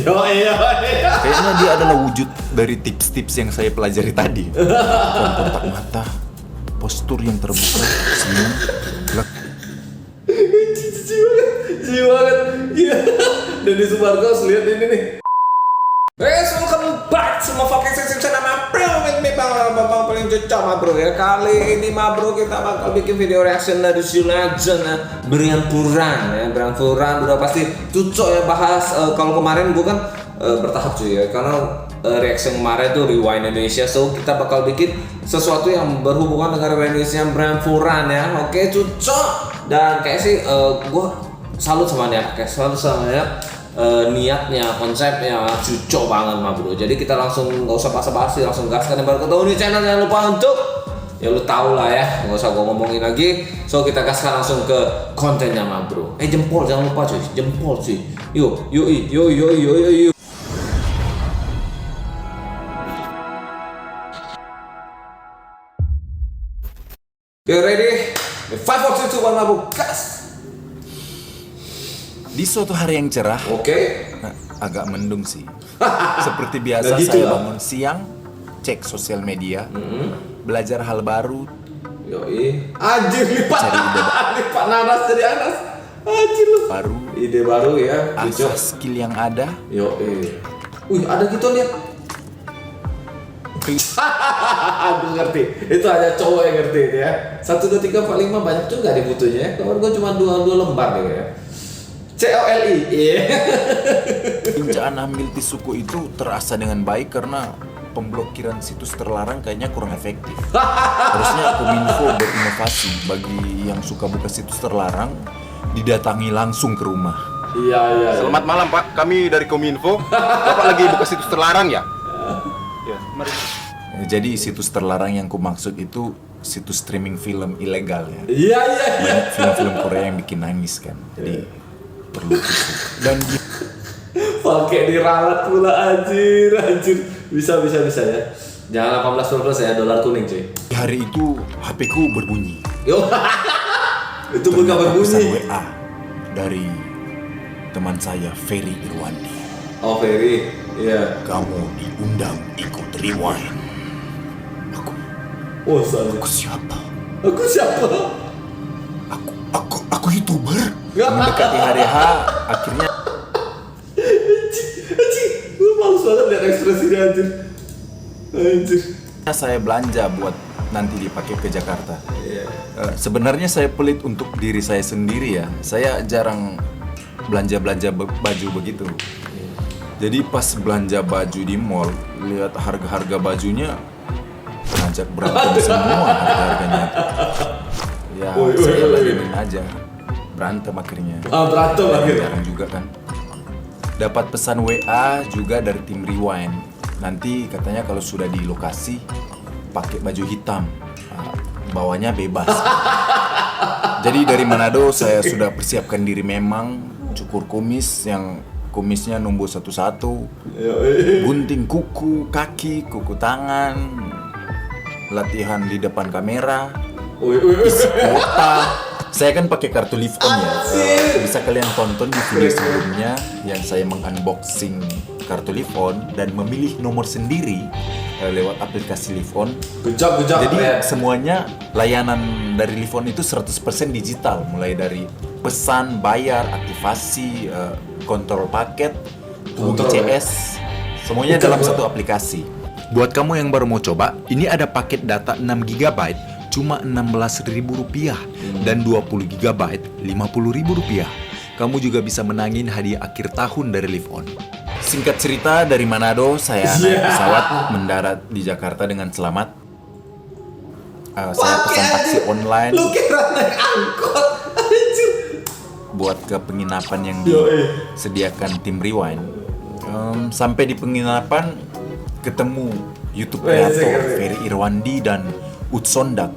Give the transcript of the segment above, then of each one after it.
Kayaknya dia adalah wujud dari tips-tips yang saya pelajari tadi. Kontak mata, postur yang terbuka, senyum, Jijik banget. Iya. Dan di Sumarkos lihat ini nih. Welcome back sama fucking section nama bro. Bang paling cocok mah bro ya. Kali ini mah bro kita bakal bikin video reaction dari si legend ya. Brian Puran ya. Brian Puran udah pasti cocok ya bahas. Kalau kemarin gue kan bertahap cuy ya. Karena reaction kemarin tuh Rewind Indonesia. So kita bakal bikin sesuatu yang berhubungan dengan Rewind Indonesia Brian Puran ya. Oke cocok. Dan kayak sih gue salut sama dia. Kayak salut sama dia. Niatnya, konsepnya cocok banget mah bro. Jadi kita langsung nggak usah basa-basi, langsung gaskan. Yang baru ketemu di channel jangan lupa untuk ya lu tau lah ya, nggak usah gua ngomongin lagi. So kita gaskan langsung ke kontennya mah bro. Jempol jangan lupa cuy, jempol cuy. Yo. Get ready? 5, 4, 3, 2, 1 mabuk gas. Di suatu hari yang cerah, Oke. agak mendung sih. Seperti biasa Nah, gitu saya lah. bangun siang, cek sosial media, belajar hal baru, Yoi. Anjir lipat. Cari ide. Lipat nanas jadi anas. Anjir lu. baru Ide baru ya. asah skill yang ada. Yoi. Wih, ada gitu lihat. Aku ngerti. Itu hanya cowok yang ngerti itu ya. 1, 2, 3, 4, 5 banyak juga deh butuhnya ya. Kawan gue cuma 2 lembar deh ya. COLI. Iya. Pincaan ambil tisuku itu terasa dengan baik karena pemblokiran situs terlarang kayaknya kurang efektif. Harusnya Kominfo berinovasi bagi yang suka buka situs terlarang didatangi langsung ke rumah. Iya. Selamat malam Pak, kami dari Kominfo. Bapak lagi buka situs terlarang ya? Ya, mari. Jadi situs terlarang yang kumaksud itu situs streaming film ilegal ya. Iya. Banyak film-film Korea yang bikin nangis kan. Jadi perlu tisu. Dan Pakai diralat pula anjir. Bisa ya. Jangan 18 ya, dolar kuning cuy. di hari itu HP ku berbunyi. Yo. Itu bukan Ternyata pesan berbunyi. WA dari teman saya Ferry Irwandi. Oh, Ferry. Iya. Kamu diundang ikut rewind. Oh, salah. Aku siapa? Aku siapa? Aku YouTuber. Mendekati hari H, akhirnya Anjir. Gue males banget liat ekspresi dia anjir. saya belanja buat nanti dipakai ke Jakarta. Iya. Sebenarnya saya pelit untuk diri saya sendiri ya. Saya jarang belanja baju begitu. Jadi pas belanja baju di mall, lihat harga-harga bajunya ngajak berantem semua harga-harganya. Ya, saya ladenin aja. Berantem akhirnya. Berantem akhirnya. Jarang juga kan. Dapat pesan WA juga dari tim Rewind. Nanti katanya kalau sudah di lokasi pakai baju hitam. Bawanya bebas. Jadi dari Manado saya sudah persiapkan diri memang, cukur kumis yang kumisnya numbuh satu-satu, gunting kuku, kuku tangan, latihan di depan kamera, isi kuota. Saya kan pakai kartu live on ya. Bisa kalian tonton di video sebelumnya yang saya mengunboxing kartu live on dan memilih nomor sendiri lewat aplikasi live on. Good job. Jadi semuanya layanan dari live on itu 100% digital, mulai dari pesan, bayar, aktivasi, kontrol paket, Kontrol, CS, semuanya dalam satu aplikasi. Buat kamu yang baru mau coba, ini ada paket data 6 GB cuma Rp16.000 dan 20 GB Rp50.000. Kamu juga bisa menangin hadiah akhir tahun dari Live On. Singkat cerita, dari Manado saya naik pesawat mendarat di Jakarta dengan selamat. Saya pesan taksi online Lu kira naik angkot. Anjir. buat ke penginapan yang disediakan tim Rewind. Sampai di penginapan ketemu YouTube kreator Ferry Irwandi dan Utsondak.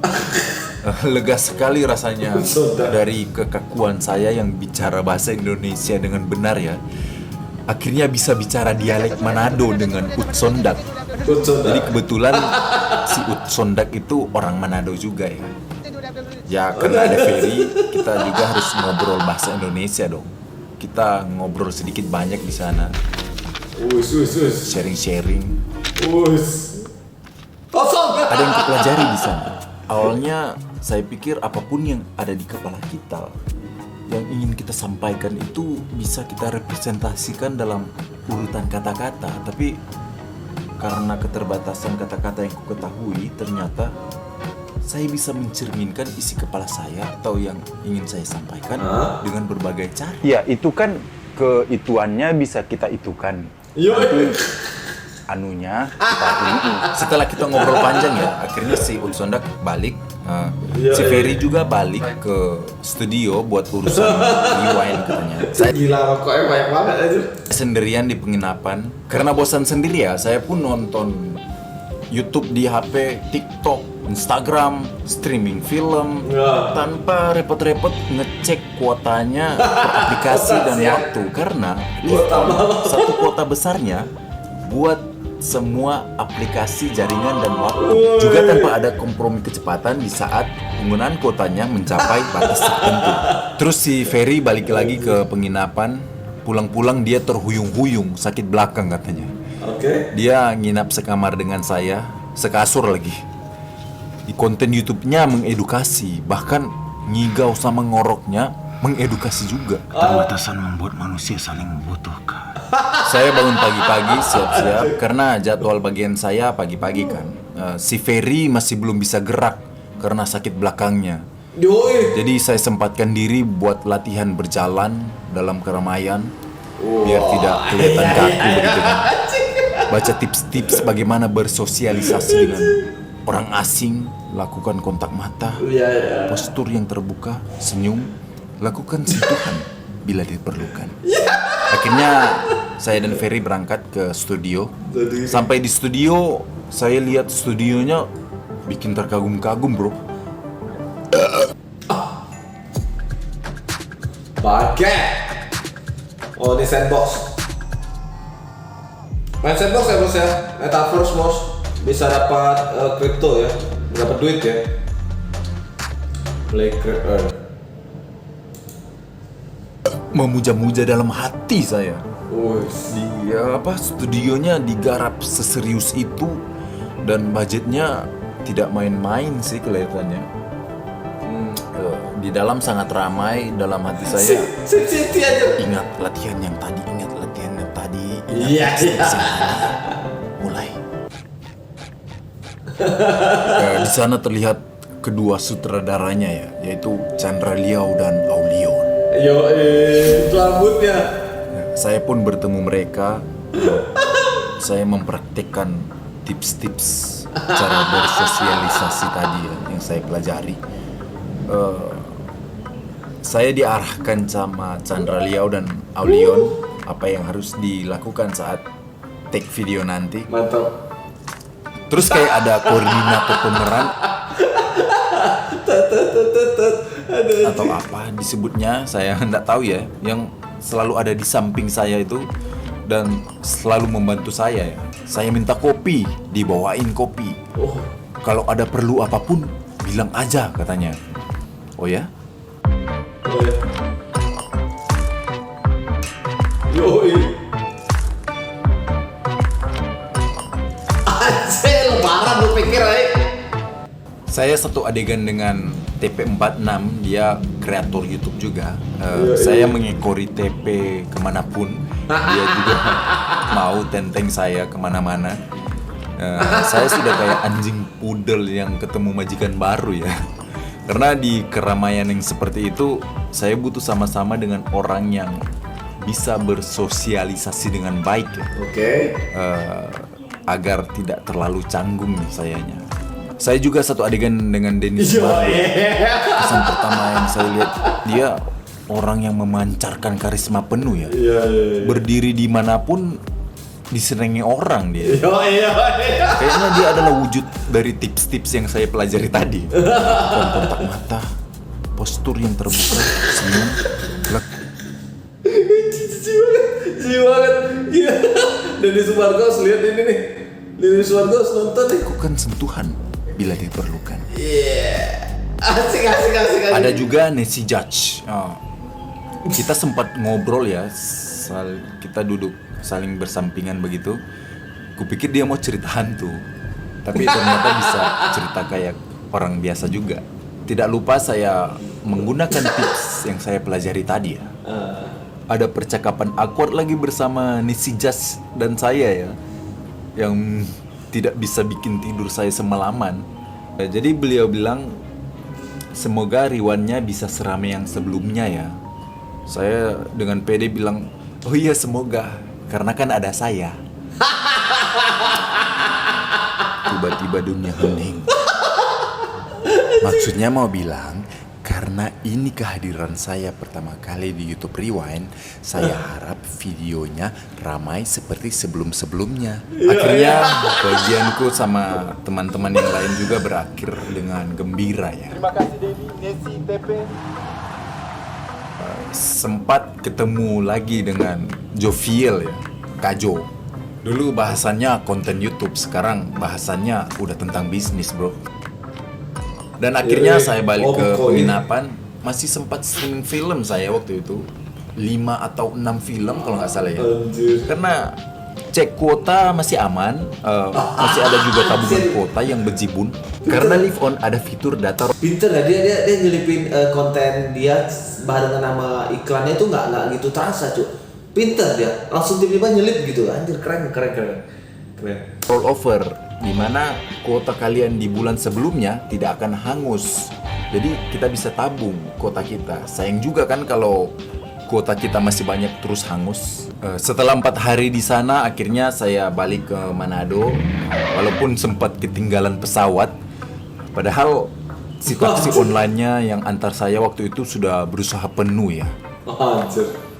Lega sekali rasanya dari kekakuan saya yang bicara bahasa Indonesia dengan benar ya. Akhirnya bisa bicara dialek Manado dengan Utsondak. Jadi kebetulan si Utsondak itu orang Manado juga ya. Ya karena ada Ferry, kita juga harus ngobrol bahasa Indonesia dong. Kita ngobrol sedikit banyak di sana. sharing-sharing. Kosong. Ada yang kupelajari di sana. Awalnya saya pikir apapun yang ada di kepala kita, yang ingin kita sampaikan itu bisa kita representasikan dalam urutan kata-kata. Tapi karena keterbatasan kata-kata yang ku ketahui, ternyata saya bisa mencerminkan isi kepala saya atau yang ingin saya sampaikan dengan berbagai cara. Ya, itu kan keituannya bisa kita itukan. Nanti anunya kita ini. Setelah kita ngobrol panjang ya, akhirnya si Ulsondak balik. Si Ferry juga balik ke studio buat urusan rewind katanya. Saya Gila, rokoknya banyak banget aja. sendirian di penginapan. Karena bosan sendiri ya, saya pun nonton YouTube di HP, TikTok, Instagram, streaming film, tanpa repot-repot ngecek kuotanya per aplikasi dan waktu. Karena satu kuota besarnya buat semua aplikasi jaringan dan waktu, juga tanpa ada kompromi kecepatan di saat penggunaan kuotanya mencapai batas tertentu. Terus si Ferry balik lagi ke penginapan, pulang-pulang dia terhuyung-huyung, sakit belakang katanya. Dia nginap sekamar dengan saya, sekasur lagi. Di konten YouTube-nya mengedukasi, bahkan ngigau sama ngoroknya mengedukasi juga. Keterbatasan membuat manusia saling membutuhkan. Saya bangun pagi-pagi siap-siap karena jadwal bagian saya pagi-pagi kan. Si Ferry masih belum bisa gerak karena sakit belakangnya. Jadi saya sempatkan diri buat latihan berjalan dalam keramaian biar tidak kelihatan kaku begitu kan. Baca tips-tips bagaimana bersosialisasi dengan orang asing, lakukan kontak mata, postur yang terbuka, senyum, lakukan sentuhan bila diperlukan. Akhirnya saya dan Ferry berangkat ke studio. Sampai di studio, saya lihat studionya bikin terkagum-kagum, bro. Pakai. Oh, ini sandbox. Main sandbox ya bos ya, metaverse bos. Bisa dapat kripto ya, dapat duit ya. Play crypto. Memuja-muja dalam hati saya. Studionya digarap seserius itu dan budgetnya tidak main-main sih kelihatannya. Di dalam sangat ramai, dalam hati saya. Ingat latihan yang tadi, ingat latihan yang tadi. Mulai. Di sana terlihat kedua sutradaranya ya, yaitu Chandra Liao dan Aulion. Rambutnya. Saya pun bertemu mereka. Saya mempraktikkan tips-tips cara bersosialisasi tadi ya, yang saya pelajari. Saya diarahkan sama Chandra Liao dan Aulion apa yang harus dilakukan saat take video nanti. Mantap. Terus kayak ada koordinator pemeran atau apa disebutnya, saya nggak tahu ya, yang selalu ada di samping saya itu dan selalu membantu saya ya. Saya minta kopi, dibawain kopi. Kalau ada perlu apapun bilang aja katanya. Oh ya? Lebaran lu pikir Saya satu adegan dengan TP46, dia kreator YouTube juga. Saya mengekori TP kemanapun, dia juga mau tenteng saya kemana-mana. Saya sudah kayak anjing pudel yang ketemu majikan baru ya. Karena di keramaian yang seperti itu, saya butuh sama-sama dengan orang yang bisa bersosialisasi dengan baik ya. Agar tidak terlalu canggung nih sayanya. Saya juga satu adegan dengan Denny Sumargo. Kesan pertama yang saya lihat, dia orang yang memancarkan karisma penuh ya. Berdiri dimanapun disenangi orang dia. Kayaknya dia adalah wujud dari tips-tips yang saya pelajari tadi. Kontak mata, postur yang terbuka, senyum, banget. Iya. Denny Sumargo lihat ini nih. Denny Sumargo nonton nih. lakukan sentuhan bila diperlukan. Asik. Ada juga Nancy Judge. Kita sempat ngobrol ya, kita duduk saling bersampingan begitu. Kupikir dia mau cerita hantu, tapi ternyata bisa cerita kayak orang biasa juga. Tidak lupa saya menggunakan tips yang saya pelajari tadi ya. Ada percakapan awkward lagi bersama Nisijas dan saya ya, yang tidak bisa bikin tidur saya semalaman. Jadi beliau bilang, semoga Riwannya bisa seramai yang sebelumnya ya. Saya dengan pede bilang, oh iya semoga, karena kan ada saya. Tiba-tiba dunia hening. Maksudnya mau bilang, karena ini kehadiran saya pertama kali di YouTube Rewind, saya harap videonya ramai seperti sebelum-sebelumnya. Akhirnya bagianku sama teman-teman yang lain juga berakhir dengan gembira ya. Terima kasih Dedi, Nesi, TP. Sempat ketemu lagi dengan Joviel ya, Kak Jo. Dulu bahasannya konten YouTube, sekarang bahasannya udah tentang bisnis bro. Dan akhirnya saya balik ke penginapan, masih sempat streaming film saya waktu itu 5 atau 6 film kalau nggak salah ya. Karena cek kuota masih aman, masih ada juga tabungan kuota yang berjibun. Karena Live On ada fitur data. Pinter ya, dia nyelipin konten dia barengan nama iklannya itu nggak gitu terasa cuy. Pinter dia, langsung tiba-tiba nyelip gitu, anjir keren. Rollover, di mana kuota kalian di bulan sebelumnya tidak akan hangus. Jadi kita bisa tabung kuota kita. Sayang juga kan kalau kuota kita masih banyak terus hangus. Setelah 4 hari di sana, akhirnya saya balik ke Manado. Walaupun sempat ketinggalan pesawat, padahal si taksi online-nya yang antar saya waktu itu sudah berusaha penuh ya. Anjir.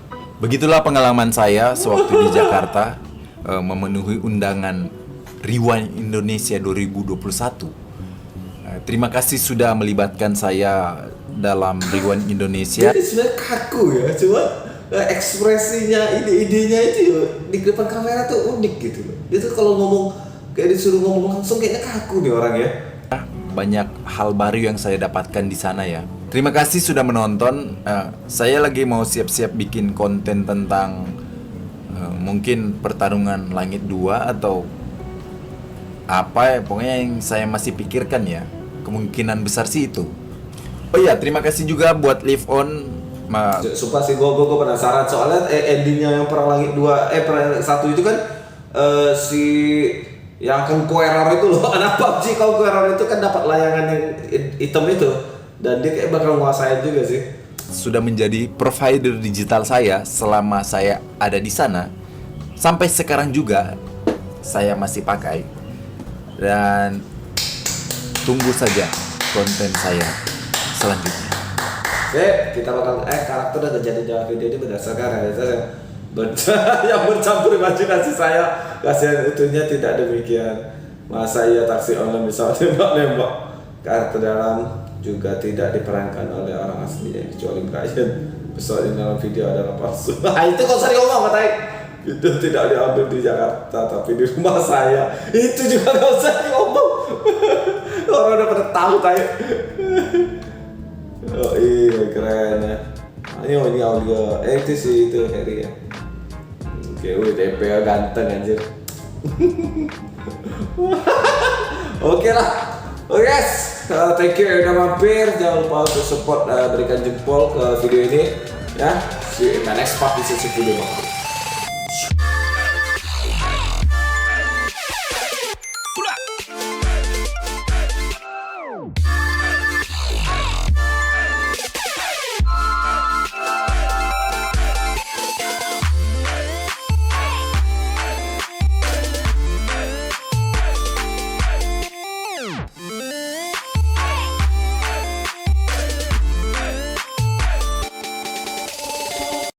Begitulah pengalaman saya sewaktu di Jakarta memenuhi undangan Rewind Indonesia 2021. Terima kasih sudah melibatkan saya dalam Rewind Indonesia. Jadi sebenarnya kaku ya, cuma ekspresinya, ide-idenya itu di depan kamera tuh unik gitu loh. Dia tuh kalau ngomong kayak disuruh ngomong langsung kayaknya kaku nih orang ya. Banyak hal baru yang saya dapatkan di sana ya. Terima kasih sudah menonton. Saya lagi mau siap-siap bikin konten tentang mungkin pertarungan Langit 2 atau apa ya, pokoknya yang saya masih pikirkan ya. Kemungkinan besar sih itu. Oh iya, terima kasih juga buat Live On. Sumpah sih gue penasaran soalnya endingnya yang Perang Langit 2 Perang 1 itu kan si yang Conqueror itu loh, anak PUBG Conqueror itu kan dapat layangan yang hitam itu dan dia kayak bakal nguasain juga sih. Sudah menjadi provider digital saya selama saya ada di sana. Sampai sekarang juga saya masih pakai. Dan tunggu saja konten saya selanjutnya. Oke, kita bakal karakter dan kejadian video ini berdasarkan realitas yang bercampur imajinasi saya. Kasihan itunya tidak demikian. Masa iya taksi online bisa nembak-nembak. Karakter dalam juga tidak diperankan oleh orang aslinya kecuali Brian. Pesawat di dalam video adalah palsu. Itu kok sering ngomong katanya. Video tidak diambil di Jakarta tapi di rumah saya. Itu juga gak usah ngomong. Orang udah pada tahu kayak. Oh iya keren ya. Ini audio. Itu sih itu Harry ya. Oke, DP ganteng anjir. Oke lah. Oke guys, thank you udah mampir. Jangan lupa untuk support, berikan jempol ke video ini ya. See you in the next part di sesi video.